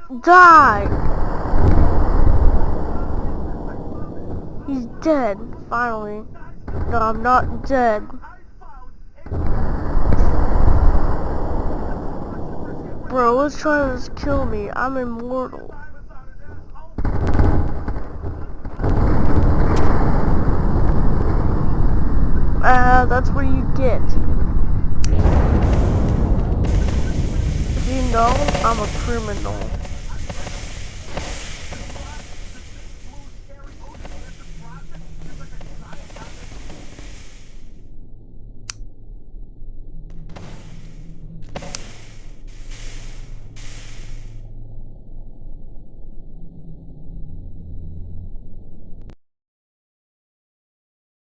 Die! He's dead, finally. No, I'm not dead. Bro, let's try to kill me. I'm immortal. That's what you get. If you know, I'm a criminal.